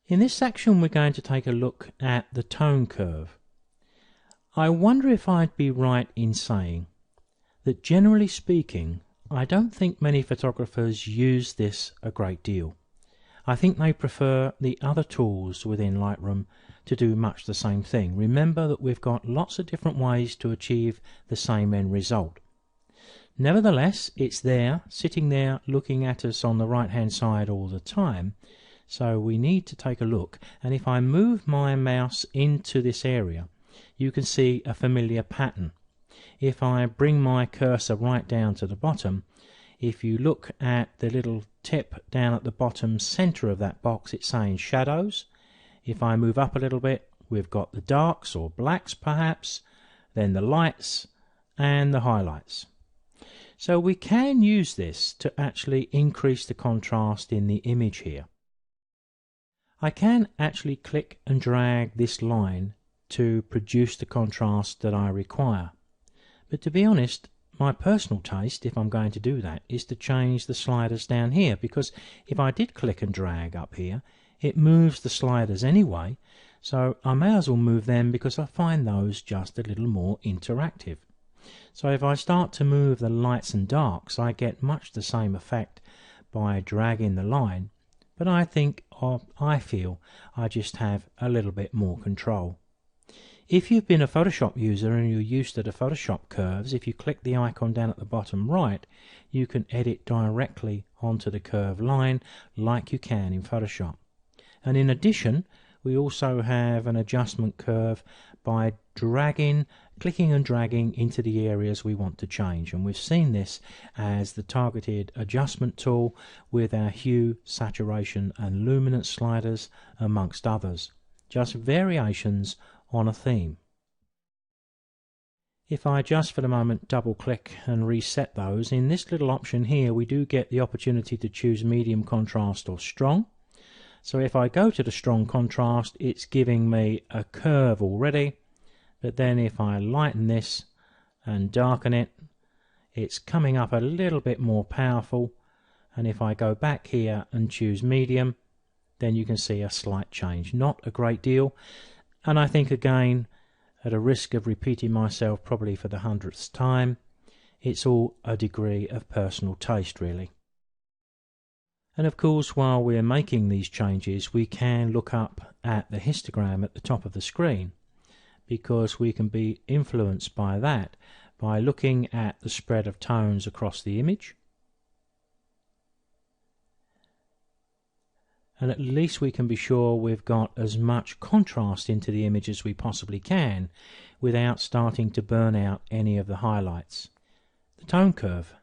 In this section we're going to take a look at the tone curve. I wonder if I'd be right in saying that generally speaking I don't think many photographers use this a great deal. I think they prefer the other tools within Lightroom to do much the same thing. Remember that we've got lots of different ways to achieve the same end result. Nevertheless, it's there, sitting there looking at us on the right hand side all the time. So we need to take a look, and if I move my mouse into this area you can see a familiar pattern. If I bring my cursor right down to the bottom, if you look at the little tip down at the bottom center of that box, it's saying shadows. If I move up a little bit, we've got the darks or blacks perhaps, then the lights and the highlights. So we can use this to actually increase the contrast in the image here. I can actually click and drag this line to produce the contrast that I require. But to be honest, my personal taste, if I'm going to do that, is to change the sliders down here, because if I did click and drag up here, it moves the sliders anyway, so I may as well move them because I find those just a little more interactive. So if I start to move the lights and darks, I get much the same effect by dragging the line, but I think, or I feel, I just have a little bit more control. If you've been a Photoshop user and you're used to the Photoshop curves, if you click the icon down at the bottom right, you can edit directly onto the curve line like you can in Photoshop. And in addition, we also have an adjustment curve by clicking and dragging into the areas we want to change. And we've seen this as the targeted adjustment tool with our hue, saturation and luminance sliders, amongst others. Just variations on a theme. If I just for the moment double click and reset those, in this little option here we do get the opportunity to choose medium contrast or strong. So if I go to the strong contrast, it's giving me a curve already, but then if I lighten this and darken it, it's coming up a little bit more powerful, and if I go back here and choose medium, then you can see a slight change. Not a great deal, and I think again, at a risk of repeating myself probably for the 100th time, it's all a degree of personal taste really. And of course, while we're making these changes, we can look up at the histogram at the top of the screen, because we can be influenced by that by looking at the spread of tones across the image. And at least we can be sure we've got as much contrast into the image as we possibly can without starting to burn out any of the highlights. The tone curve